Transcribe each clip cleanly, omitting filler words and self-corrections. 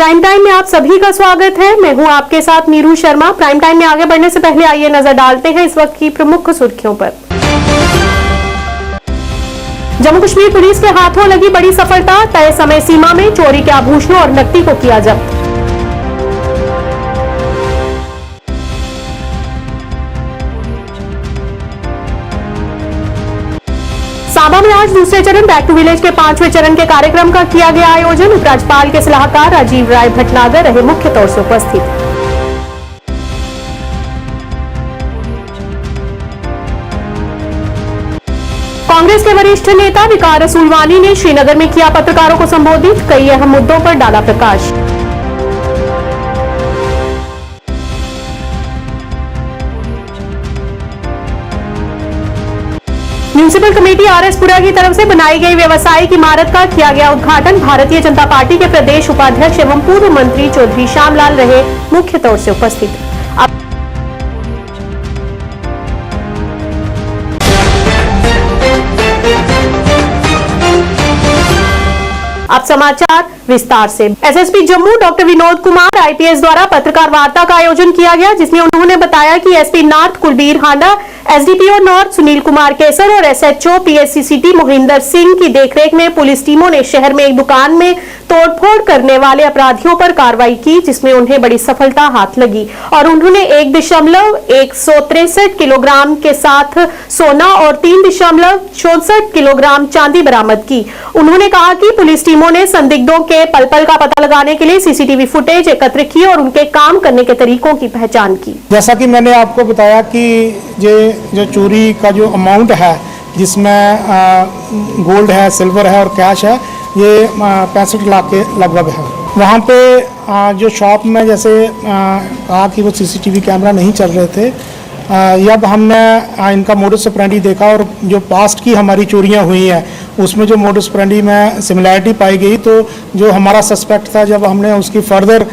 Prime time में आप सभी का स्वागत है। मैं हूं आपके साथ नीरू शर्मा। प्राइम टाइम में आगे बढ़ने से पहले आइए नजर डालते हैं इस वक्त की प्रमुख सुर्खियों पर। जम्मू कश्मीर पुलिस के हाथों लगी बड़ी सफलता, तय समय सीमा में चोरी के आभूषणों और नकदी को किया जब्त। सांबा में आज दूसरे चरण बैक टू विलेज के 5वें चरण के कार्यक्रम का किया गया आयोजन। उपराज्यपाल के सलाहकार राजीव राय भटनागर रहे मुख्य तौर से उपस्थित। कांग्रेस के वरिष्ठ नेता विकार रसूलवानी ने श्रीनगर में किया पत्रकारों को संबोधित, कई अहम मुद्दों पर डाला प्रकाश। म्यूनिसिपल कमेटी आरएसपुरा की तरफ से बनाई गई व्यवसायिक इमारत का किया गया उद्घाटन। भारतीय जनता पार्टी के प्रदेश उपाध्यक्ष एवं पूर्व मंत्री चौधरी श्यामलाल रहे मुख्य तौर से उपस्थित। अब समाचार विस्तार से। SSP Jammu doctor Vinod Kumar IPS द्वारा पत्रकार वार्ता का आयोजन किया गया, जिसमें उन्होंने बताया कि एसपी नॉर्थ कुलबीर हांडा, एसडीपीओ नॉर्थ सुनील कुमार केसर और SHO PSC city Mohinder Singh की देखरेख में पुलिस टीमों ने शहर में एक दुकान में तोड़फोड़ करने वाले अपराधियों पर कार्रवाई की, जिसमें उन्हें बड़ी सफलता हाथ लगी और उन्होंने 1.163 किलोग्राम के साथ सोना और 3.64 किलोग्राम चांदी बरामद की। उन्होंने कहा कि पुलिस टीमों ने संदिग्धों के पल पल का पता लगाने के लिए सीसीटीवी फुटेज एकत्र की और उनके काम करने के तरीकों की पहचान की। जैसा कि मैंने आपको बताया कि जो चोरी का जो अमाउंट है, जिसमें गोल्ड है, सिल्वर है और कैश है, ये 65 लाख के लगभग है। वहाँ पे जो शॉप में जैसे कहा कि वो सीसीटीवी कैमरा नहीं चल रहे थे, जब हमने इनका मोडस ऑपरेंडी देखा और जो पास्ट की हमारी चोरियां हुई हैं उसमें जो मोडस ऑपरेंडी में सिमिलैरिटी पाई गई, तो जो हमारा सस्पेक्ट था, जब हमने उसकी फर्दर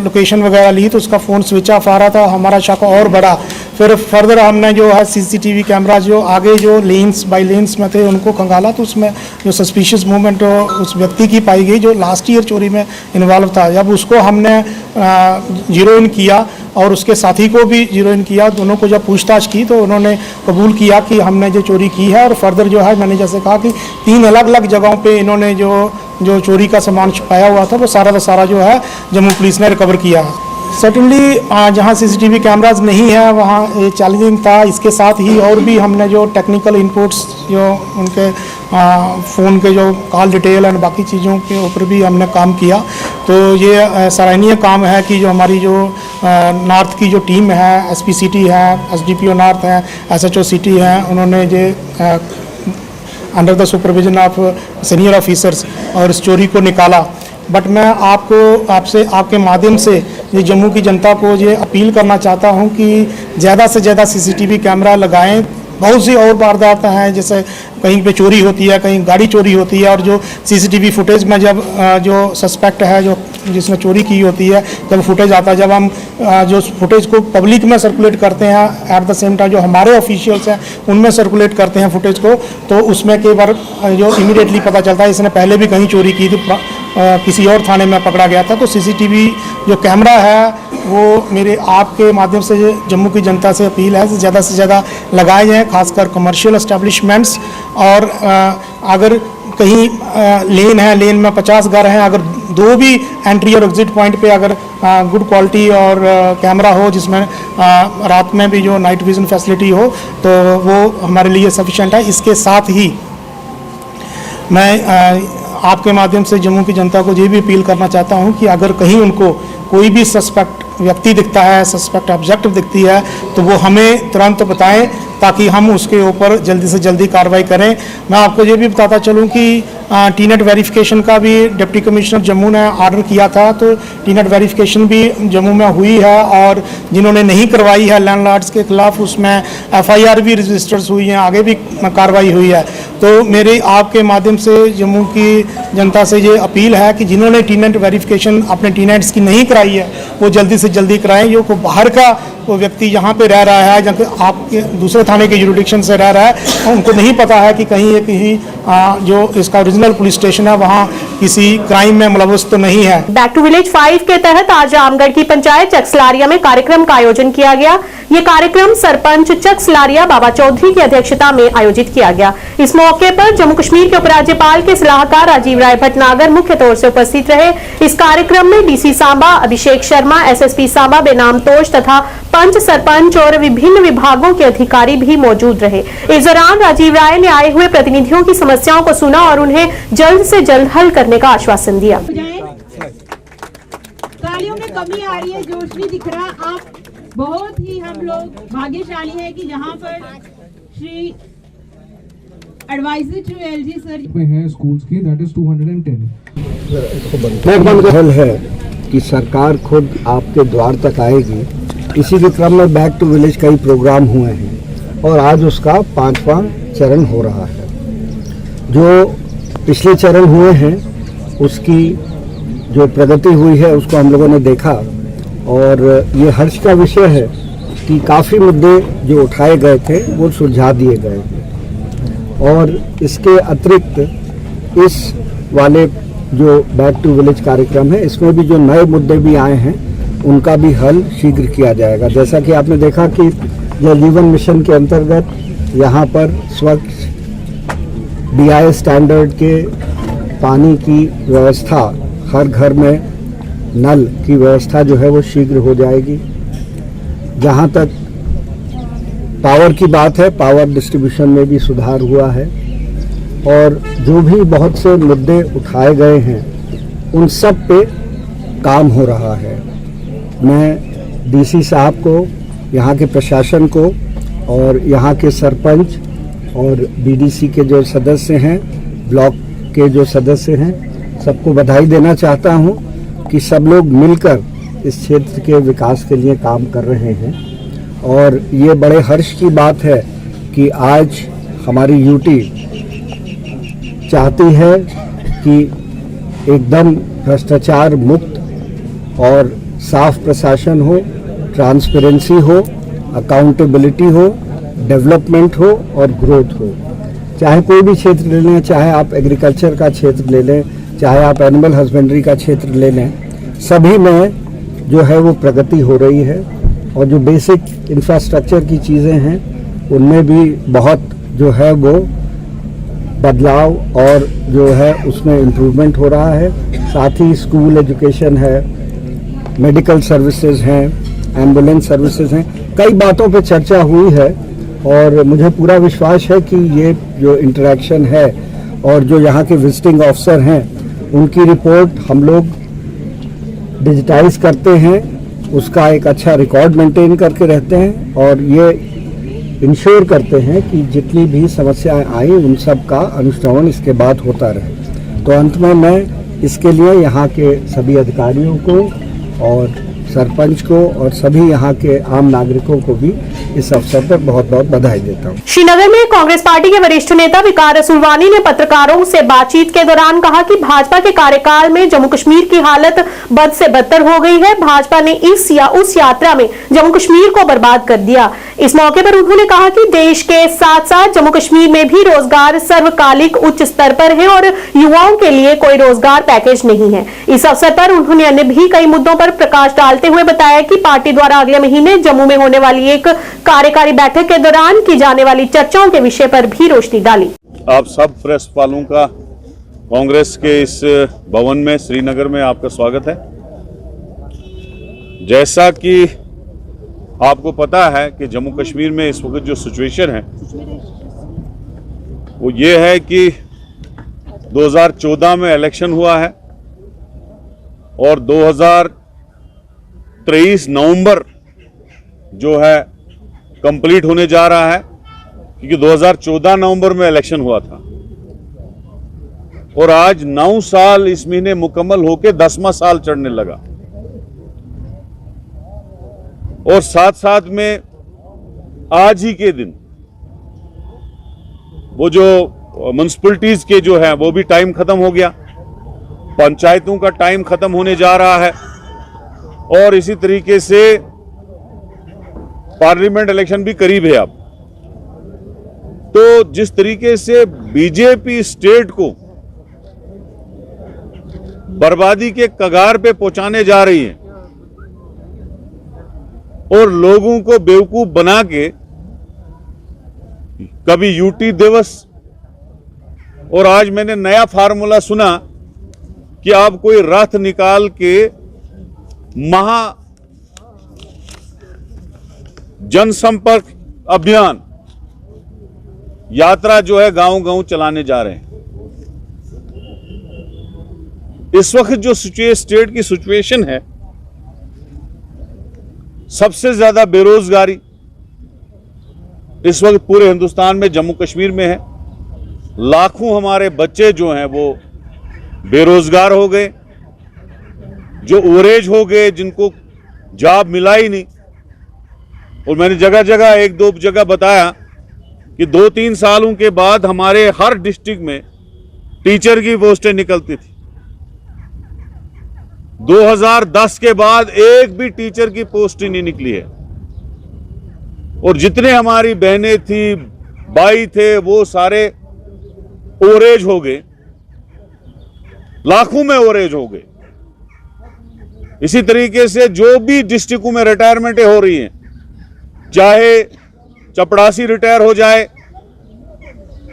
लोकेशन वगैरह ली तो उसका फ़ोन स्विच ऑफ आ रहा था, हमारा शक और बढ़ा। फिर फर्दर हमने जो है सीसीटीवी कैमरा जो आगे जो लेन्स बाई लेन्स में थे उनको खंगाला, तो उसमें जो सस्पिशियस मूवमेंट उस व्यक्ति की पाई गई जो लास्ट ईयर चोरी में इन्वॉल्व था। जब उसको हमने जीरो इन किया और उसके साथी को भी जीरो इन किया, दोनों को जब पूछताछ की तो उन्होंने कबूल किया कि हमने जो चोरी की है। और फर्दर जो है मैंने जैसे कहा कि 3 अलग अलग जगहों पे इन्होंने जो चोरी का सामान छुपाया हुआ था वो सारा जो है जम्मू पुलिस ने रिकवर किया। सर्टनली जहाँ सीसीटीवी कैमराज नहीं है वहाँ ये चैलेंजिंग था। इसके साथ ही और भी हमने जो टेक्निकल इनपुट्स जो उनके फ़ोन के जो कॉल डिटेल एंड बाकी चीज़ों के ऊपर भी हमने काम किया। तो ये सराहनीय काम है कि जो हमारी जो नॉर्थ की जो टीम है, एसपी सिटी है, एसडीपीओ नॉर्थ है, एसएचओ सिटी है, उन्होंने ये under the supervision of senior officers और इस चोरी को निकाला। बट मैं आपसे आपके माध्यम से ये जम्मू की जनता को ये अपील करना चाहता हूँ कि ज़्यादा से ज़्यादा सीसीटीवी कैमरा लगाएं। बहुत सी और वारदातें हैं, जैसे कहीं पे चोरी होती है, कहीं गाड़ी चोरी होती है, और जो सीसीटीवी फुटेज में जब जो सस्पेक्ट है जो जिसने चोरी की होती है, जब फुटेज आता है, जब हम जो फुटेज को पब्लिक में सर्कुलेट करते हैं, एट द सेम टाइम जो हमारे ऑफिशियल्स हैं उनमें सर्कुलेट करते हैं फुटेज को, तो उसमें कई बार जो इमीडिएटली पता चलता है इसने पहले भी कहीं चोरी की थी, किसी और थाने में पकड़ा गया था। तो सीसीटीवी जो कैमरा है वो मेरे आपके माध्यम से जम्मू की जनता से अपील है कि ज़्यादा से ज़्यादा लगाए जाएँ, खासकर कमर्शियल एस्टेब्लिशमेंट्स। और अगर कहीं लेन है, लेन में 50 घर हैं, अगर 2 भी एंट्री और एग्जिट पॉइंट पे अगर गुड क्वालिटी और कैमरा हो जिसमें रात में भी जो नाइट विजन फैसिलिटी हो, तो वो हमारे लिए सफिशेंट है। इसके साथ ही मैं आपके माध्यम से जम्मू की जनता को ये भी अपील करना चाहता हूँ कि अगर कहीं उनको कोई भी सस्पेक्ट व्यक्ति दिखता है, सस्पेक्ट ऑब्जेक्ट दिखती है, तो वो हमें तुरंत बताएं ताकि हम उसके ऊपर जल्दी से जल्दी कार्रवाई करें। मैं आपको ये भी बताता चलूँ कि टीनेट वेरिफिकेशन का भी डिप्टी कमिश्नर जम्मू ने ऑर्डर किया था, तो टीनेट वेरिफिकेशन भी जम्मू में हुई है और जिन्होंने नहीं करवाई है लैंडलॉर्ड्स के खिलाफ उसमें एफआईआर भी रजिस्टर्स हुई हैं, आगे भी कार्रवाई हुई है। तो मेरे आपके माध्यम से जम्मू की जनता से ये अपील है कि जिन्होंने टीनेट वेरिफिकेशन अपने टीनेट्स की नहीं कराई है वो जल्दी से जल्दी कराएं। जो को बाहर का वो व्यक्ति यहाँ पे रह रहा है, जहाँ आपके दूसरे थाने के जुरिडिक्शन से रह रहा है, उनको नहीं पता है कि कहीं जो इसका रीजनल पुलिस स्टेशन है, वहाँ किसी क्राइम में मुलव्वस तो नहीं है। बैक टू विलेज 5 के तहत आज रामगढ़ की पंचायत चकसलारिया में कार्यक्रम का आयोजन किया गया। ये कार्यक्रम सरपंच चकसलारिया बाबा चौधरी की अध्यक्षता में आयोजित किया गया। इस मौके पर जम्मू कश्मीर के उपराज्यपाल के सलाहकार राजीव राय भटनागर मुख्य तौर से उपस्थित रहे। इस कार्यक्रम में डीसी सांबा अभिषेक शर्मा, एसएसपी सांबा बेनाम तोश तथा पंच, सरपंच और विभिन्न विभागों के अधिकारी भी मौजूद रहे। इस दौरान राजीव राय ने आए हुए प्रतिनिधियों की समस्याओं को सुना और उन्हें जल्द से जल्द हल करने का आश्वासन दिया। कार्यों में कमी आ रही है, जोश नहीं दिख रहा। आप बहुत ही हम लोग भाग्यशाली है कि यहाँ पर Shri adviser to LG sir में है स्कूल्स की, दैट इज 210। हल है कि सरकार खुद आपके द्वार तक आएगी। इसी के क्रम में बैक टू विलेज कई प्रोग्राम हुए हैं और आज उसका 5वां चरण हो रहा है। जो पिछले चरण हुए हैं उसकी जो प्रगति हुई है उसको हम लोगों ने देखा और ये हर्ष का विषय है कि काफ़ी मुद्दे जो उठाए गए थे वो सुलझा दिए गए हैं। और इसके अतिरिक्त इस वाले जो बैक टू विलेज कार्यक्रम है इसमें भी जो नए मुद्दे भी आए हैं उनका भी हल शीघ्र किया जाएगा। जैसा कि आपने देखा कि जल जीवन मिशन के अंतर्गत यहाँ पर स्वच्छ BI स्टैंडर्ड के पानी की व्यवस्था, हर घर में नल की व्यवस्था जो है वो शीघ्र हो जाएगी। जहाँ तक पावर की बात है, पावर डिस्ट्रीब्यूशन में भी सुधार हुआ है और जो भी बहुत से मुद्दे उठाए गए हैं उन सब पे काम हो रहा है। मैं डीसी साहब को, यहाँ के प्रशासन को और यहाँ के सरपंच और BDC के जो सदस्य हैं, ब्लॉक के जो सदस्य हैं, सबको बधाई देना चाहता हूँ कि सब लोग मिलकर इस क्षेत्र के विकास के लिए काम कर रहे हैं। और ये बड़े हर्ष की बात है कि आज हमारी यूटी चाहती है कि एकदम भ्रष्टाचार मुक्त और साफ प्रशासन हो, ट्रांसपेरेंसी हो, अकाउंटेबिलिटी हो, डेवलपमेंट हो और ग्रोथ हो। चाहे कोई भी क्षेत्र ले लें, चाहे आप एग्रीकल्चर का क्षेत्र ले लें, चाहे आप एनिमल हस्बेंड्री का क्षेत्र ले लें, सभी में जो है वो प्रगति हो रही है। और जो बेसिक इंफ्रास्ट्रक्चर की चीज़ें हैं उनमें भी बहुत जो है वो बदलाव और जो है उसमें इम्प्रूवमेंट हो रहा है। साथ ही स्कूल एजुकेशन है, मेडिकल सर्विसेज हैं, एम्बुलेंस सर्विसेज हैं, कई बातों पे चर्चा हुई है और मुझे पूरा विश्वास है कि ये जो इंटरेक्शन है और जो यहाँ के विजिटिंग ऑफिसर हैं उनकी रिपोर्ट हम लोग डिजिटाइज करते हैं, उसका एक अच्छा रिकॉर्ड मेंटेन करके रहते हैं और ये इंश्योर करते हैं कि जितनी भी समस्याएं आई उन सब का अनुश्रवण इसके बाद होता रहे। तो अंत में मैं इसके लिए यहाँ के सभी अधिकारियों को और सरपंच को और सभी यहाँ के आम नागरिकों को भी इस अवसर पर बहुत बहुत बधाई देता हूँ। श्रीनगर में कांग्रेस पार्टी के वरिष्ठ नेता विकार रसूलवानी ने पत्रकारों से बातचीत के दौरान कहा कि भाजपा के कार्यकाल में जम्मू कश्मीर की हालत बद से बदतर हो गई है। भाजपा ने इस या उस यात्रा में जम्मू कश्मीर को बर्बाद कर दिया। इस मौके पर उन्होंने कहा कि देश के साथ साथ जम्मू कश्मीर में भी रोजगार सर्वकालिक उच्च स्तर पर है और युवाओं के लिए कोई रोजगार पैकेज नहीं है। इस अवसर पर उन्होंने अन्य भी कई मुद्दों पर प्रकाश डालते हुए बताया कि पार्टी द्वारा अगले महीने जम्मू में होने वाली एक कार्यकारी बैठक के दौरान की जाने वाली चर्चाओं के विषय पर भी रोशनी डाली। आप सब प्रेस वालों का कांग्रेस के इस भवन में श्रीनगर में आपका स्वागत है। जैसा कि आपको पता है कि जम्मू कश्मीर में इस वक्त जो सिचुएशन है वो ये है कि 2014 में इलेक्शन हुआ है और 2023 नवंबर जो है कंप्लीट होने जा रहा है, क्योंकि 2014 नवंबर में इलेक्शन हुआ था और आज 9 साल इस महीने मुकम्मल होकर 10वां साल चढ़ने लगा। और साथ साथ में आज ही के दिन वो जो म्युनिसिपैलिटीज के जो है वो भी टाइम खत्म हो गया, पंचायतों का टाइम खत्म होने जा रहा है और इसी तरीके से पार्लियामेंट इलेक्शन भी करीब है अब। तो जिस तरीके से बीजेपी स्टेट को बर्बादी के कगार पे पहुंचाने जा रही है और लोगों को बेवकूफ बना के कभी यूटी दिवस, और आज मैंने नया फार्मूला सुना कि आप कोई रथ निकाल के महा जनसंपर्क अभियान यात्रा जो है गांव-गांव चलाने जा रहे हैं। इस वक्त जो स्टेट की सिचुएशन है, सबसे ज्यादा बेरोजगारी इस वक्त पूरे हिंदुस्तान में जम्मू कश्मीर में है। लाखों हमारे बच्चे जो हैं वो बेरोजगार हो गए, जो ओवरेज हो गए, जिनको जॉब मिला ही नहीं। और मैंने जगह जगह एक दो जगह बताया कि 2-3 सालों के बाद हमारे हर डिस्ट्रिक्ट में टीचर की पोस्टें निकलती थी। 2010 के बाद एक भी टीचर की पोस्ट ही नहीं निकली है। और जितने हमारी बहनें थी, भाई थे, वो सारे ओवरेज हो गए, लाखों में ओवरेज हो गए। इसी तरीके से जो भी डिस्ट्रिक्टों में रिटायरमेंटें हो रही हैं, चाहे चपड़ासी रिटायर हो जाए,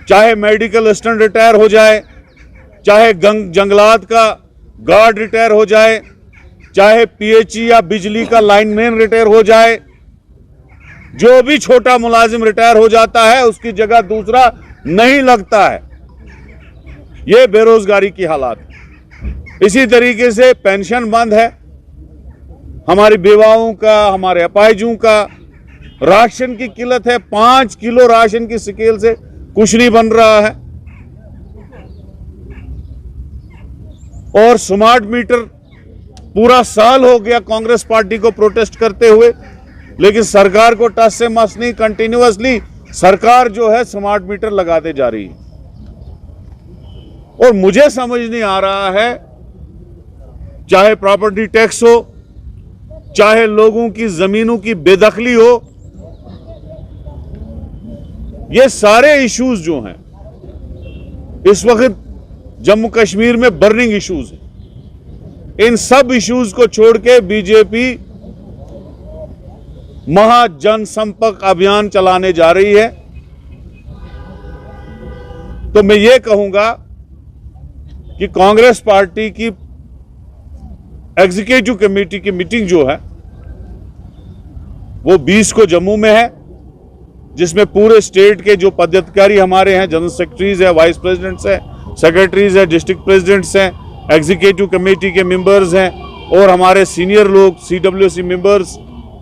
चाहे मेडिकल असिस्टेंट रिटायर हो जाए, चाहे जंगलात का गार्ड रिटायर हो जाए, चाहे पीएचई या बिजली का लाइनमैन रिटायर हो जाए, जो भी छोटा मुलाजिम रिटायर हो जाता है उसकी जगह दूसरा नहीं लगता है। ये बेरोजगारी की हालात है। इसी तरीके से पेंशन बंद है, हमारी बेवाओं का, हमारे अपाहिजों का, राशन की किल्लत है। 5 किलो राशन की स्केल से कुछ नहीं बन रहा है। और स्मार्ट मीटर पूरा साल हो गया कांग्रेस पार्टी को प्रोटेस्ट करते हुए, लेकिन सरकार को टस से मस नहीं, कंटिन्यूअसली सरकार जो है स्मार्ट मीटर लगाते जा रही है। और मुझे समझ नहीं आ रहा है, चाहे प्रॉपर्टी टैक्स हो, चाहे लोगों की जमीनों की बेदखली हो, ये सारे इश्यूज जो हैं इस वक्त जम्मू कश्मीर में बर्निंग इश्यूज हैं। इन सब इश्यूज को छोड़ के बीजेपी महा जनसंपर्क अभियान चलाने जा रही है। तो मैं ये कहूंगा कि कांग्रेस पार्टी की एग्जीक्यूटिव कमेटी की मीटिंग जो है वो 20 को जम्मू में है, जिसमें पूरे स्टेट के जो पदाधिकारी हमारे हैं, जनरल सेक्रेटरीज है, वाइस प्रेसिडेंट्स हैं, सेक्रेटरीज है, डिस्ट्रिक्ट प्रेसिडेंट्स हैं, एग्जीक्यूटिव कमेटी के मेंबर्स हैं और हमारे सीनियर लोग, सीडब्ल्यूसी मेंबर्स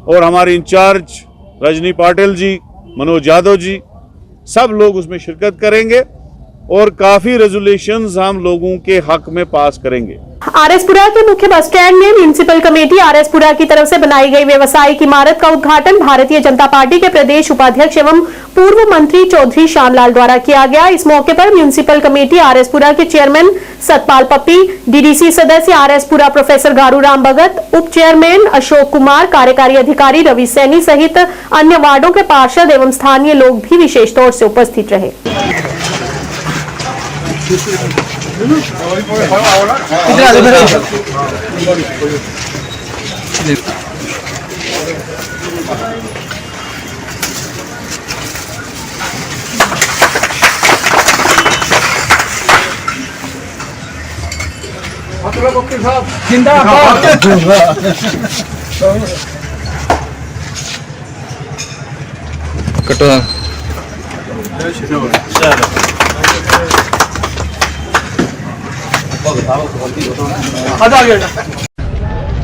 और हमारे इंचार्ज रजनी पाटिल जी, मनोज यादव जी, सब लोग उसमें शिरकत करेंगे और काफी रेजोल्यूशंस हम लोगों के हक में पास करेंगे। आरएसपुरा के मुख्य बस स्टैंड में म्युनिसिपल कमेटी आरएसपुरा की तरफ से बनाई गई व्यवसायिक इमारत का उद्घाटन भारतीय जनता पार्टी के प्रदेश उपाध्यक्ष एवं पूर्व मंत्री चौधरी श्यामलाल द्वारा किया गया। इस मौके पर म्युनिसिपल कमेटी आरएसपुरा के चेयरमैन सतपाल पप्पी, डीडीसी सदस्य आरएसपुरा प्रोफेसर गारूराम भगत, उप चेयरमैन अशोक कुमार, कार्यकारी अधिकारी रवि सैनी सहित अन्य वार्डों के पार्षद एवं स्थानीय लोग भी विशेष तौर से उपस्थित रहे।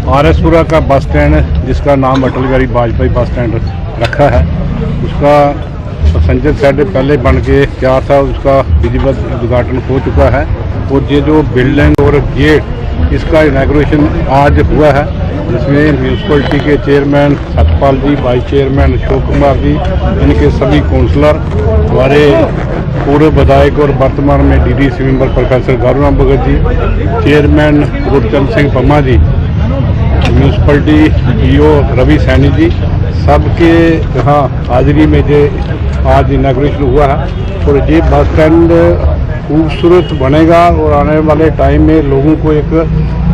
आरएसपुरा का बस स्टैंड जिसका नाम अटल बिहारी वाजपेयी बस स्टैंड रखा है, उसका पैसेंजर शेड पहले बन के तैयार था, उसका विधिवत उद्घाटन हो चुका है और ये जो बिल्डिंग और गेट इसका इनॉग्रेशन आज हुआ है, जिसमें म्यूनसिपलिटी के चेयरमैन सतपाल जी, वाइस चेयरमैन अशोक कुमार जी, इनके सभी काउंसलर, हमारे पूर्व विधायक और वर्तमान में DDC member professor गारूराम Bhagat ji, chairman Gurchand Singh Pamma जी, म्यूनसिपलिटी पीओ रवि सैनी जी, सबके यहाँ हाजिरी में जो आज इनाग्रेशन हुआ है। और ये बस स्टैंड खूबसूरत बनेगा और आने वाले टाइम में लोगों को एक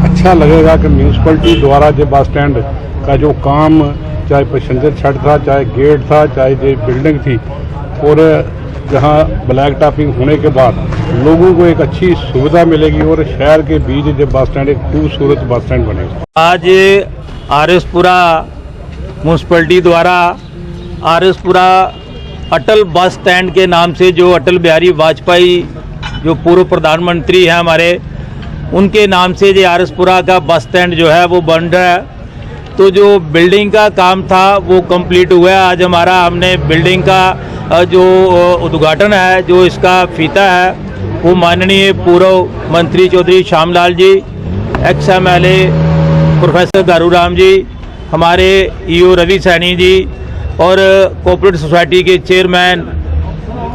अच्छा लगेगा कि म्यूनसिपलिटी द्वारा जो बस स्टैंड का जो काम, चाहे पैसेंजर शेड था, चाहे गेट था, चाहे जो बिल्डिंग थी, और जहाँ ब्लैक टॉपिंग होने के बाद लोगों को एक अच्छी सुविधा मिलेगी और शहर के बीच जो बस स्टैंड एक खूबसूरत बस स्टैंड बनेगा। आज आरएसपुरा म्यूनसिपलिटी द्वारा आरएसपुरा अटल बस स्टैंड के नाम से, जो अटल बिहारी वाजपेयी जो पूर्व प्रधानमंत्री हैं हमारे, उनके नाम से जो आरएसपुरा का बस स्टैंड जो है वो बन रहा है। तो जो बिल्डिंग का काम था वो कंप्लीट हुआ है। आज हमने बिल्डिंग का जो उद्घाटन है, जो इसका फीता है, वो माननीय पूर्व मंत्री चौधरी श्यामलाल जी, एक्स MLA प्रोफेसर गारूराम जी, हमारे EO रवि सैनी जी और कोऑपरेटिव सोसाइटी के चेयरमैन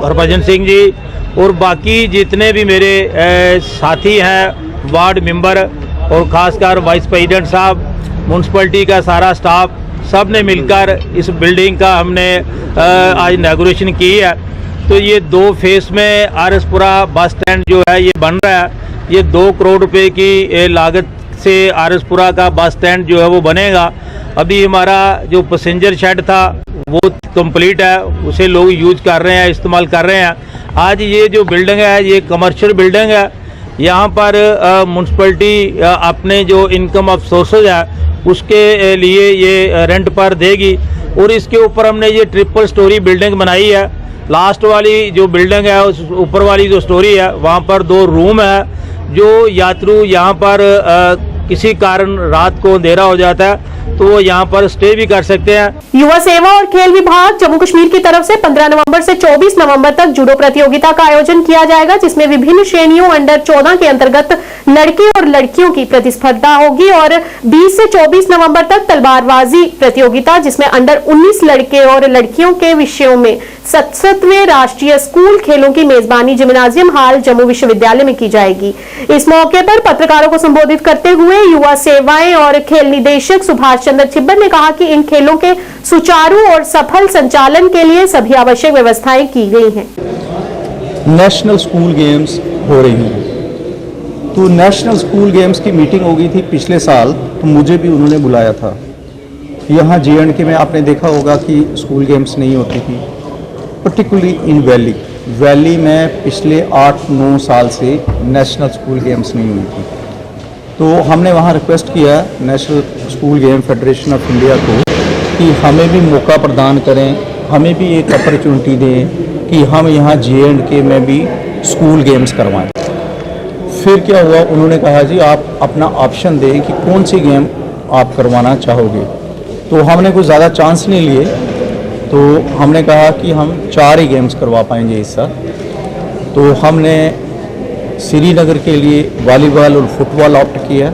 हरभजन सिंह जी और बाकी जितने भी मेरे साथी हैं, वार्ड मेंबर और ख़ासकर वाइस प्रेसिडेंट साहब, म्यूनसिपलिटी का सारा स्टाफ, सब ने मिलकर इस बिल्डिंग का हमने आज इनॉग्रेशन की है। तो ये 2 फेस में आरएसपुरा बस स्टैंड जो है ये बन रहा है। ये 2 करोड़ रुपए की लागत से आरएसपुरा का बस स्टैंड जो है वो बनेगा। अभी हमारा जो पैसेंजर शेड था वो कंप्लीट है, उसे लोग यूज कर रहे हैं, इस्तेमाल कर रहे हैं। आज ये जो बिल्डिंग है ये कमर्शियल बिल्डिंग है। यहाँ पर म्यूनसिपलिटी अपने जो इनकम ऑफ सोर्सेज है उसके लिए ये रेंट पर देगी और इसके ऊपर हमने ये ट्रिपल स्टोरी बिल्डिंग बनाई है। लास्ट वाली जो बिल्डिंग है उस ऊपर वाली जो स्टोरी है वहाँ पर 2 रूम है, जो यात्रु यहाँ पर किसी कारण रात को अंधेरा हो जाता है तो वो यहाँ पर स्टे भी कर सकते हैं। युवा सेवा और खेल विभाग जम्मू कश्मीर की तरफ से 15 नवंबर से 24 नवंबर तक जूडो प्रतियोगिता का आयोजन किया जाएगा, जिसमें विभिन्न श्रेणियों अंडर 14 के अंतर्गत लड़के और लड़कियों की प्रतिस्पर्धा होगी और 20 से 24 नवंबर तक तलवारबाजी प्रतियोगिता, जिसमें अंडर 19 लड़के और लड़कियों के विषयों में 67वें राष्ट्रीय स्कूल खेलों की मेजबानी जिम्नाजियम हाल जम्मू विश्वविद्यालय में की जाएगी। इस मौके पर पत्रकारों को संबोधित करते हुए युवा सेवाएं और खेल निदेशक सुभाष चंद्र छिब्बर ने कहा कि इन खेलों के सुचारू और सफल संचालन के लिए सभी आवश्यक व्यवस्थाएं की गई हैं। नेशनल स्कूल गेम्स हो रही हैं, तो नेशनल स्कूल गेम्स की मीटिंग हो गई थी पिछले साल, तो मुझे भी उन्होंने बुलाया था। यहाँ J&K में आपने देखा होगा कि स्कूल गेम्स नहीं होती थी, पर्टिकुलरली इन वैली में पिछले 8-9 साल से नेशनल स्कूल गेम्स नहीं हुई थी। तो हमने वहाँ रिक्वेस्ट किया national school game federation of India को कि हमें भी मौका प्रदान करें, हमें भी एक अपॉर्चुनिटी दें कि हम यहाँ J&K में भी स्कूल गेम्स करवाएं। फिर क्या हुआ, उन्होंने कहा जी आप अपना ऑप्शन दें कि कौन सी गेम आप करवाना चाहोगे। तो हमने कुछ ज़्यादा चांस नहीं लिए, तो हमने कहा कि हम 4 ही गेम्स करवा पाएंगे इस साल। तो हमने श्रीनगर के लिए वॉलीबॉल और फुटबॉल ऑप्ट किया,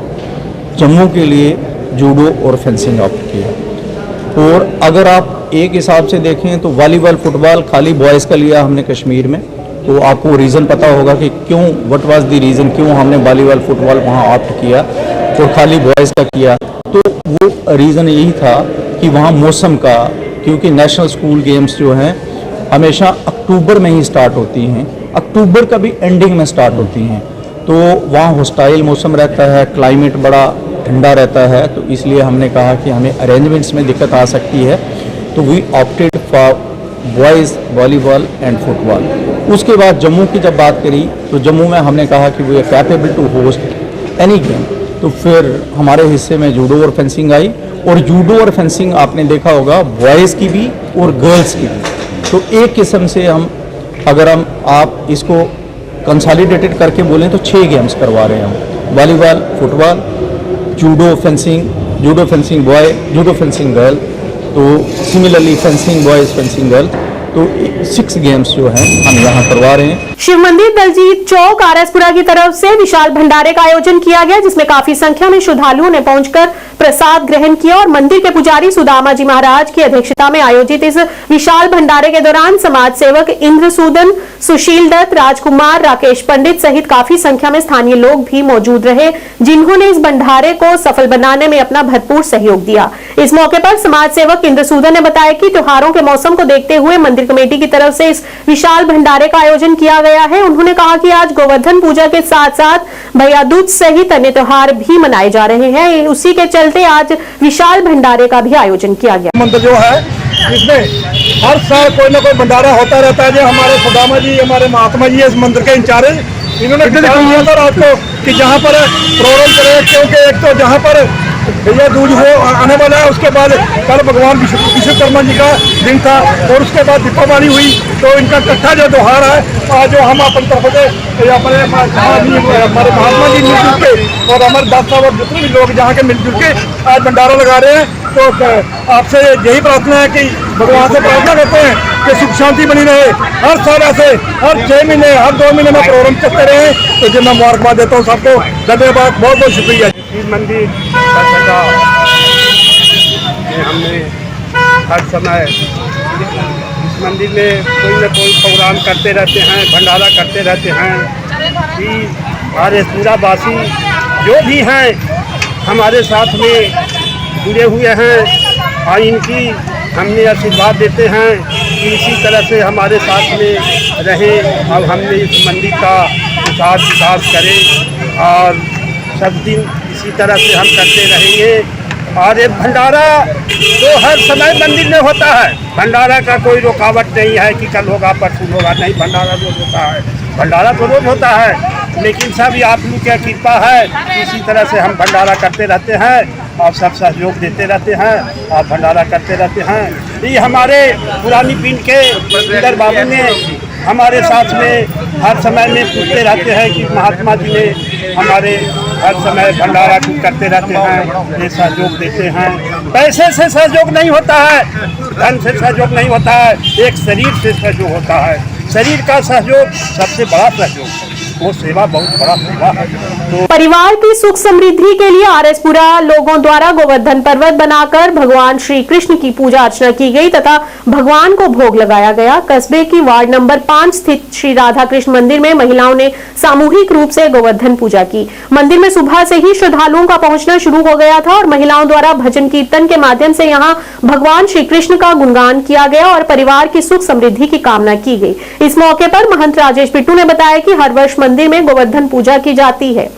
जम्मू के लिए जूडो और फेंसिंग ऑप्ट किया। और अगर आप एक हिसाब से देखें तो वॉलीबॉल फुटबॉल खाली बॉयज़ का लिया हमने कश्मीर में, तो आपको रीज़न पता होगा कि क्यों, व्हाट वाज द रीज़न, क्यों हमने वॉलीबॉल फुटबॉल वहाँ ऑप्ट किया और खाली बॉयज़ का किया। तो वो रीज़न यही था कि वहाँ मौसम का, क्योंकि नेशनल स्कूल गेम्स जो हैं हमेशा अक्टूबर में ही स्टार्ट होती हैं, अक्टूबर का भी एंडिंग में स्टार्ट होती हैं, तो वहाँ हॉस्टाइल मौसम रहता है, क्लाइमेट बड़ा ठंडा रहता है, तो इसलिए हमने कहा कि हमें अरेंजमेंट्स में दिक्कत आ सकती है। तो we opted for boys volleyball and football. उसके बाद जम्मू की जब बात करी तो जम्मू में हमने कहा कि we are capable to host any game, तो फिर हमारे हिस्से में जूडो और फेंसिंग आई। और जूडो और फेंसिंग आपने देखा होगा बॉयज़ की भी और गर्ल्स की भी, तो एक किस्म से हम अगर आप इसको कंसोलिडेटेड करके बोलें तो 6 गेम्स करवा रहे हैं हम, volleyball football, judo fencing boy, judo fencing girl, तो similarly fencing boys fencing girl, तो 6 गेम्स जो हैं हम यहाँ करवा रहे हैं। शिव मंदिर दलजीत चौक आरएसपुरा की तरफ से विशाल भंडारे का आयोजन किया गया, जिसमें काफी संख्या में श्रद्धालुओं ने पहुंचकर प्रसाद ग्रहण किया और मंदिर के पुजारी सुदामा जी महाराज की अध्यक्षता में आयोजित इस विशाल भंडारे के दौरान समाज सेवक इंद्रसूदन, सुशील दत्त, राजकुमार, राकेश पंडित सहित काफी संख्या में स्थानीय लोग भी मौजूद रहे, जिन्होंने इस भंडारे को सफल बनाने में अपना भरपूर सहयोग दिया। इस मौके पर समाज सेवक इंद्रसूदन ने बताया कि त्योहारों के मौसम को देखते हुए मंदिर कमेटी की तरफ से इस विशाल भंडारे का आयोजन किया गया है। उन्होंने कहा कि आज गोवर्धन पूजा के साथ साथ भैया दूज सहित अन्य त्योहार भी मनाए जा रहे हैं। उसी के चलते आज विशाल भंडारे का भी आयोजन किया गया। मंदिर जो है इसमें हर साल कोई ना कोई भंडारा होता रहता है। जो हमारे सुदामा जी, हमारे महात्मा जी, इस मंदिर के इंचार्ज, इन्होंने विचार किया था रात को कि जहाँ पर प्रोग्राम करें, क्योंकि एक तो जहाँ पर भैया दूज हो आने वाला है, उसके बाद कल भगवान विश्वकर्मा जी का दिन था और उसके बाद दीपावली हुई, तो इनका इकट्ठा जो त्योहार है जो हम अपनी तरफ से हमारे महात्मा जी मिलजुल के और हमारे दास साहब और जितने भी लोग जहाँ के मिलजुल के आज भंडारा लगा रहे हैं। तो आपसे यही प्रार्थना है कि भगवान से प्रार्थना करते हैं कि सुख शांति बनी रहे। हर साल ऐसे हर 6 महीने हर 2 महीने में प्रोग्राम चलते रहे। तो जो मैं मुबारकबाद देता हूँ सबको, धन्यवाद, बहुत बहुत शुक्रिया। शिव मंदिर हमने हर समय इस मंदिर में कोई न कोई प्रोग्राम करते रहते हैं, भंडारा करते रहते हैं कि हमारे पूरा वासी जो भी हैं हमारे साथ में जुड़े हुए हैं और इनकी हमने आशीर्वाद देते हैं कि इसी तरह से हमारे साथ में रहें और हमने इस मंदिर का प्रचार विकास करें और सब दिन इसी तरह से हम करते रहेंगे। और ये भंडारा तो हर समय मंदिर में होता है, भंडारा का कोई रुकावट नहीं है कि कल होगा परसों होगा, नहीं, भंडारा रोज होता है। भंडारा तो रोज होता है, लेकिन सब आप लोग की कृपा है, इसी तरह से हम भंडारा करते रहते हैं और सब सहयोग देते रहते हैं और भंडारा करते रहते हैं। ये हमारे पुरानी पिंड के सुंदर बाबू ने हमारे साथ में हर समय में पूछते रहते हैं कि महात्मा जी ने हमारे हर समय भंडारा करते रहते हैं, ये सहयोग देते हैं। पैसे से सहयोग नहीं होता है, धन से सहयोग नहीं होता है, एक शरीर से सहयोग होता है। शरीर का सहयोग सबसे बड़ा सहयोग है, वो सेवा बहुत बड़ा सेवा है। तो परिवार की सुख समृद्धि के लिए आरएसपुरा लोगों द्वारा गोवर्धन पर्वत बनाकर भगवान श्री कृष्ण की पूजा अर्चना की गई तथा भगवान को भोग लगाया गया। कस्बे की वार्ड नंबर 5 स्थित श्री राधा कृष्ण मंदिर में महिलाओं ने सामूहिक रूप से गोवर्धन पूजा की। मंदिर में सुबह से ही श्रद्धालुओं का पहुंचना शुरू हो गया था और महिलाओं द्वारा भजन कीर्तन के माध्यम से यहां भगवान श्री कृष्ण का गुणगान किया गया और परिवार की सुख समृद्धि की कामना की गई। इस मौके पर महंत राजेश बिट्टू ने बताया कि हर वर्ष मंदिर में गोवर्धन पूजा की जाती है।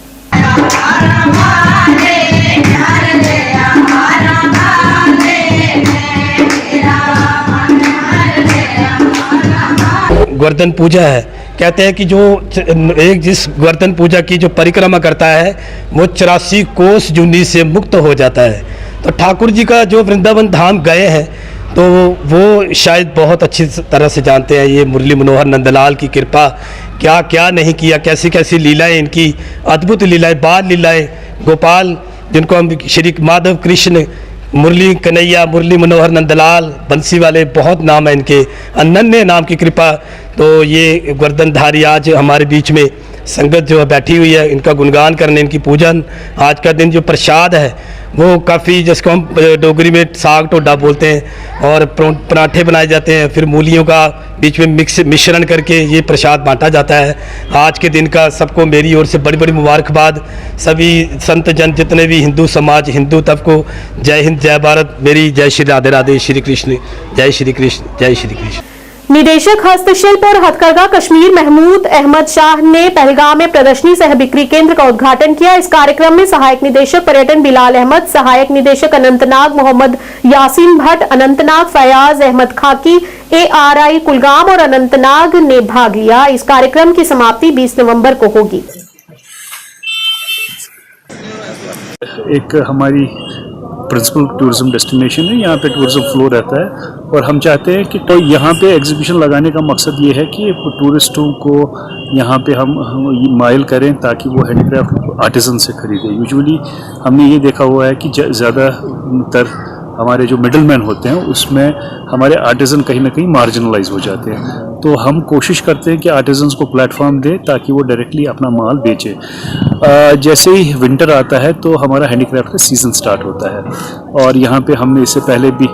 गोवर्धन पूजा है, कहते हैं कि जो जिस गोवर्धन पूजा की जो परिक्रमा करता है वो 84 कोस जूनी से मुक्त हो जाता है। तो ठाकुर जी का जो वृंदावन धाम गए हैं तो वो शायद बहुत अच्छी तरह से जानते हैं। ये मुरली मनोहर नंदलाल की कृपा, क्या क्या नहीं किया, कैसी कैसी लीलाएं, इनकी अद्भुत लीलाएं, बाल लीलाएं, गोपाल जिनको हम श्री माधव कृष्ण, मुरली कन्हैया, मुरली मनोहर नंदलाल, बंसी वाले, बहुत नाम है इनके, अनन्य नाम की कृपा। तो ये गोवर्धनधारी आज हमारे बीच में संगत जो है बैठी हुई है, इनका गुणगान करने, इनकी पूजन। आज का दिन जो प्रसाद है वो काफ़ी, जिसको हम डोगरी में साग टोडा बोलते हैं, और पराठे बनाए जाते हैं, फिर मूलियों का बीच में मिश्रण करके ये प्रसाद बांटा जाता है। आज के दिन का सबको मेरी ओर से बड़ी बड़ी मुबारकबाद। सभी संत जन, जितने भी हिंदू समाज, हिंदू तब को जय हिंद, जय भारत, मेरी जय श्री राधे राधे, श्री कृष्ण, जय श्री कृष्ण, जय श्री कृष्ण। निदेशक हस्तशिल्प और हथकरघा कश्मीर महमूद अहमद शाह ने पहलगाम में प्रदर्शनी सह बिक्री केंद्र का उद्घाटन किया। इस कार्यक्रम में सहायक निदेशक पर्यटन बिलाल अहमद, सहायक निदेशक अनंतनाग मोहम्मद यासीन भट्ट, अनंतनाग फयाज अहमद खाकी, ARI कुलगाम और अनंतनाग ने भाग लिया। इस कार्यक्रम की समाप्ति 20 नवंबर को होगी। एक हमारी प्रिंसिपल टूरिज्म डेस्टिनेशन है, यहाँ पे टूरिज्म फ्लो रहता है और हम चाहते हैं कि तो यहाँ पे एग्जीबिशन लगाने का मकसद ये है कि टूरिस्टों को यहाँ पे हम माइल करें ताकि वो हैंडीक्राफ्ट आर्टिसन से खरीदें। यूजुअली हमने ये देखा हुआ है कि ज़्यादातर हमारे जो मिडल मैन होते हैं उसमें हमारे आर्टिसन कहीं ना कहीं मार्जिनलाइज हो जाते हैं। तो हम कोशिश करते हैं कि आर्टिजन्स को प्लेटफॉर्म दें ताकि वो डायरेक्टली अपना माल बेचे। जैसे ही विंटर आता है तो हमारा हैंडीक्राफ्ट का सीज़न स्टार्ट होता है और यहाँ पे हमने इससे पहले भी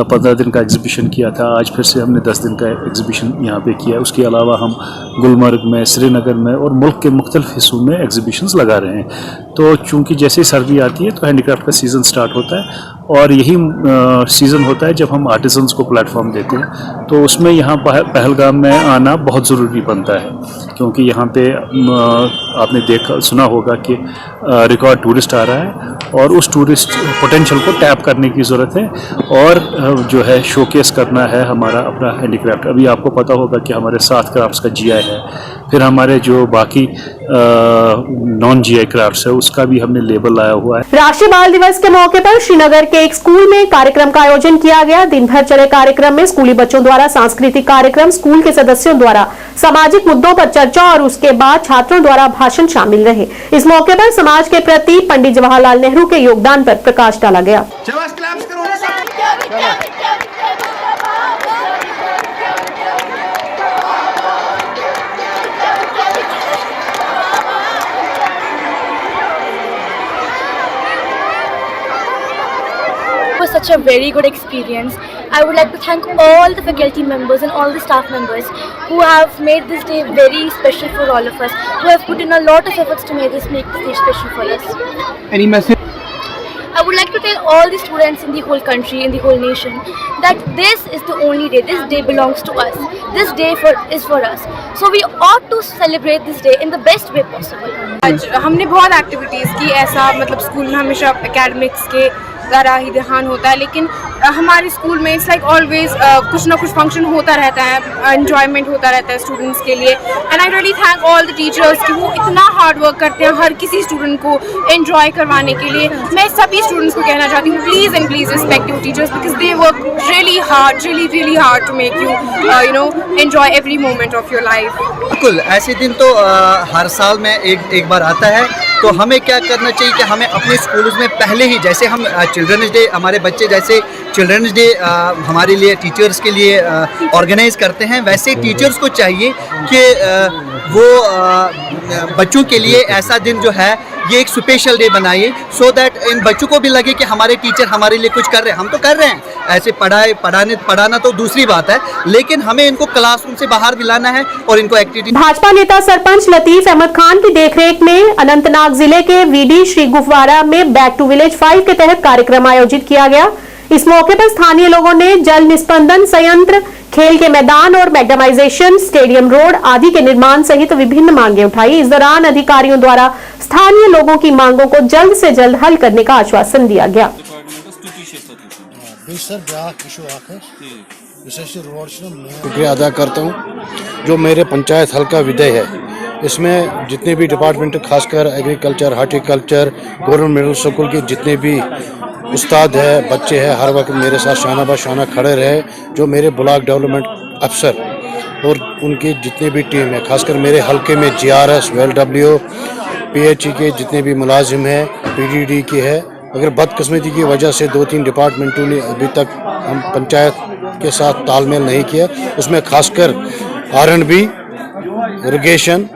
15 दिन का एग्जीबिशन किया था। आज फिर से हमने 10 दिन का एग्जीबिशन यहाँ पे किया। उसके अलावा हम गुलमर्ग में, श्रीनगर में और मुल्क के मुख्तलिफ हिस्सों में एग्जीबिशंस लगा रहे हैं। तो चूंकि जैसे ही सर्दी आती है तो हैंडीक्राफ्ट का सीज़न स्टार्ट होता है और यही सीज़न होता है जब हम आर्टिजन्स को प्लेटफॉर्म देते हैं। तो उसमें यहाँ पहलगाम में आना बहुत ज़रूरी बनता है, क्योंकि यहाँ पे आपने सुना होगा कि रिकॉर्ड टूरिस्ट आ रहा है और उस टूरिस्ट पोटेंशियल को टैप करने की ज़रूरत है और जो है शोकेस करना है हमारा अपना हैंडीक्राफ्ट। अभी आपको पता होगा कि हमारे 7 क्राफ्ट्स का GI है, फिर हमारे जो बाकी नॉन GI क्राफ्ट्स है उसका भी हमने लेबल लाया हुआ है। राष्ट्रीय बाल दिवस के मौके पर श्रीनगर के एक स्कूल में कार्यक्रम का आयोजन किया गया। दिन भर चले कार्यक्रम में स्कूली बच्चों द्वारा सांस्कृतिक कार्यक्रम, स्कूल के सदस्यों द्वारा सामाजिक मुद्दों पर चर्चा और उसके बाद छात्रों द्वारा भाषण शामिल रहे। इस मौके पर समाज के प्रति पंडित जवाहरलाल नेहरू के योगदान पर प्रकाश डाला गया। Was such a very good experience. I would like to thank all the faculty members and all the staff members who have made this day very special for all of us, who have put in a lot of efforts to make this day special for us. Any message? I would like to tell all the students in the whole country, in the whole nation, that this is the only day. This day belongs to us. This day is for us. So we ought to celebrate this day in the best way possible. आज हमने बहुत activities की, ऐसा मतलब school में हमेशा academics के ज़रा ही ध्यान होता है, लेकिन हमारे स्कूल में इट्स लाइक ऑलवेज कुछ ना कुछ फंक्शन होता रहता है, एंजॉयमेंट होता रहता है स्टूडेंट्स के लिए। And I really thank all the teachers कि वो इतना हार्ड वर्क करते हैं हर किसी स्टूडेंट को एंजॉय करवाने के लिए। मैं सभी स्टूडेंट्स को कहना चाहती हूँ, please and please respect your teachers because they work really hard to make you enjoy every moment of your life. बिल्कुल, ऐसे दिन तो हर साल में एक बार आता है, तो हमें क्या करना चाहिए कि हमें अपने स्कूल्स में पहले ही, जैसे हम चिल्ड्रंस डे, हमारे बच्चे जैसे चिल्ड्रंस डे हमारे लिए टीचर्स के लिए ऑर्गेनाइज करते हैं, वैसे टीचर्स को चाहिए कि वो बच्चों के लिए ऐसा दिन जो है ये एक स्पेशल डे बनाइए, सो दैट इन बच्चों को भी लगे कि हमारे टीचर हमारे लिए कुछ कर रहे हैं। हम तो कर रहे हैं, ऐसे पढ़ाना तो दूसरी बात है, लेकिन हमें इनको क्लासरूम से बाहर भी लाना है और इनको एक्टिविटी। भाजपा नेता सरपंच लतीफ अहमद खान की देखरेख में अनंतनाग जिले के VD श्री गुफवारा में बैक टू विलेज 5 के तहत कार्यक्रम आयोजित किया गया। इस मौके पर स्थानीय लोगों ने जल निस्पंदन संयंत्र, खेल के मैदान और मैग्नेटाइजेशन, स्टेडियम रोड आदि के निर्माण सहित विभिन्न मांगे उठाई। इस दौरान अधिकारियों द्वारा स्थानीय लोगों की मांगों को जल्द से जल्द हल करने का आश्वासन दिया गया। शुक्रिया अदा करता हूँ जो मेरे पंचायत हल्का विदय है, इसमें जितने भी डिपार्टमेंट, खासकर agriculture, horticulture, government middle school के जितने भी उस्ताद है, बच्चे हैं, हर वक्त मेरे साथ शाना बशाना खड़े रहे। जो मेरे ब्लॉक डेवलपमेंट अफसर और उनके जितने भी टीम है, खासकर मेरे हल्के में GRS, WLW, PHE के जितने भी मुलाजिम हैं, PDD के है, अगर बदकिस्मती की वजह से 2-3 डिपार्टमेंटों ने अभी तक हम पंचायत के साथ तालमेल नहीं किया, उसमें खासकर R&B, इरिगेशन,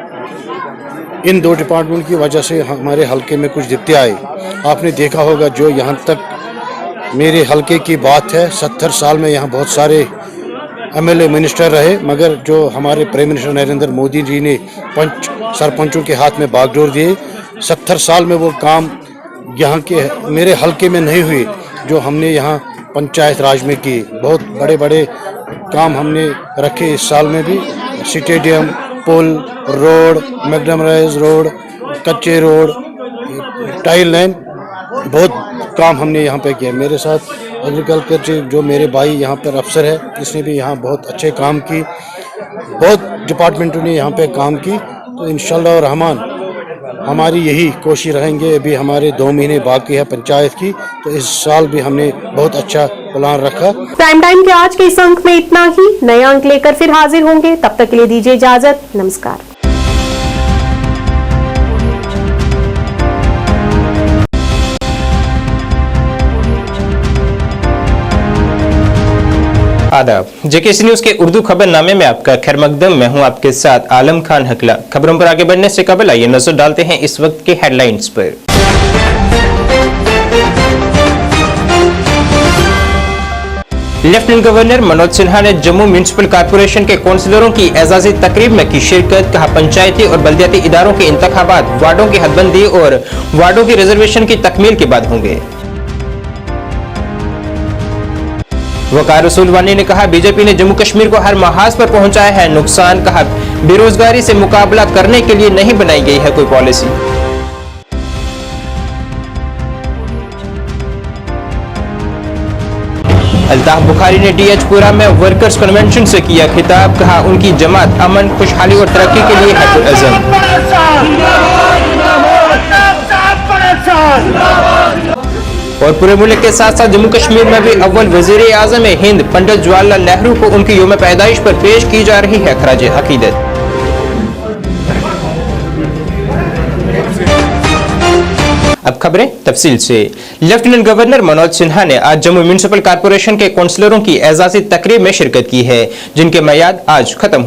इन 2 डिपार्टमेंट की वजह से हमारे हल्के में कुछ दिक्कतें आई। आपने देखा होगा जो यहाँ तक मेरे हल्के की बात है, 70 साल में यहाँ बहुत सारे MLA मिनिस्टर रहे, मगर जो हमारे प्राइम मिनिस्टर नरेंद्र मोदी जी ने सरपंचों के हाथ में बागडोर दिए, 70 साल में वो काम यहाँ के मेरे हल्के में नहीं हुई जो हमने यहाँ पंचायत राज में की। बहुत बड़े बड़े काम हमने रखे इस साल में भी, स्टेडियम, पुल, रोड, मैग्नेटाइज रोड, कच्चे रोड, टाइल लाइन, बहुत काम हमने यहाँ पे किया। मेरे साथ एग्रीकल्चर जो मेरे भाई यहाँ पर अफसर है, इसने भी यहाँ बहुत अच्छे काम की, बहुत डिपार्टमेंटों ने यहाँ पे काम की। तो इंशाल्लाह रहमान हमारी यही कोशिश रहेंगे। अभी हमारे 2 महीने बाकी है पंचायत की, तो इस साल भी हमने बहुत अच्छा प्लान रखा। प्राइम टाइम के आज के इस अंक में इतना ही। नए अंक लेकर फिर हाजिर होंगे, तब तक के लिए दीजिए इजाजत। नमस्कार। आदाब, जेकेसी न्यूज के उर्दू खबरनामे में आपका खैर मकदम। मैं हूं आपके साथ आलम खान हकला। खबरों पर आगे बढ़ने से कबल आइए नजर डालते हैं इस वक्त के हेडलाइंस पर। लेफ्टिनेंट गवर्नर मनोज सिन्हा ने जम्मू म्यूनिसिपल कॉर्पोरेशन के काउंसिलरों की एजाजी तकरीब में की शिरकत। कहा पंचायती और बल्दियाती इदारों के इंतखाबात वार्डों की हदबंदी और वार्डों की रिजर्वेशन की तकमील के बाद होंगे। वकार रसूल वानी ने कहा बीजेपी ने जम्मू कश्मीर को हर महाज पर पहुंचाया है नुकसान। कहा बेरोजगारी से मुकाबला करने के लिए नहीं बनाई गई है कोई पॉलिसी। अल्ताफ बुखारी ने डीएचपुरा में वर्कर्स कन्वेंशन से किया खिताब। कहा उनकी जमात अमन, खुशहाली और तरक्की के लिए है पुरअज़म। और पूरे मुल्क के साथ साथ जम्मू कश्मीर में भी अव्वल वज़ीर आज़म हिंद पंडित जवाहरलाल नेहरू को उनकी यौम पैदाइश पर पेश की जा रही है खराज अकीदत। अब खबरें तफसील से। लेफ्टिनेंट गवर्नर मनोज सिन्हा ने आज जम्मू म्यूनिसिपल कॉर्पोरेशन के काउंसिलरों की एजाजी तकरीब में शिरकत की है, जिनके मियाद आज खत्म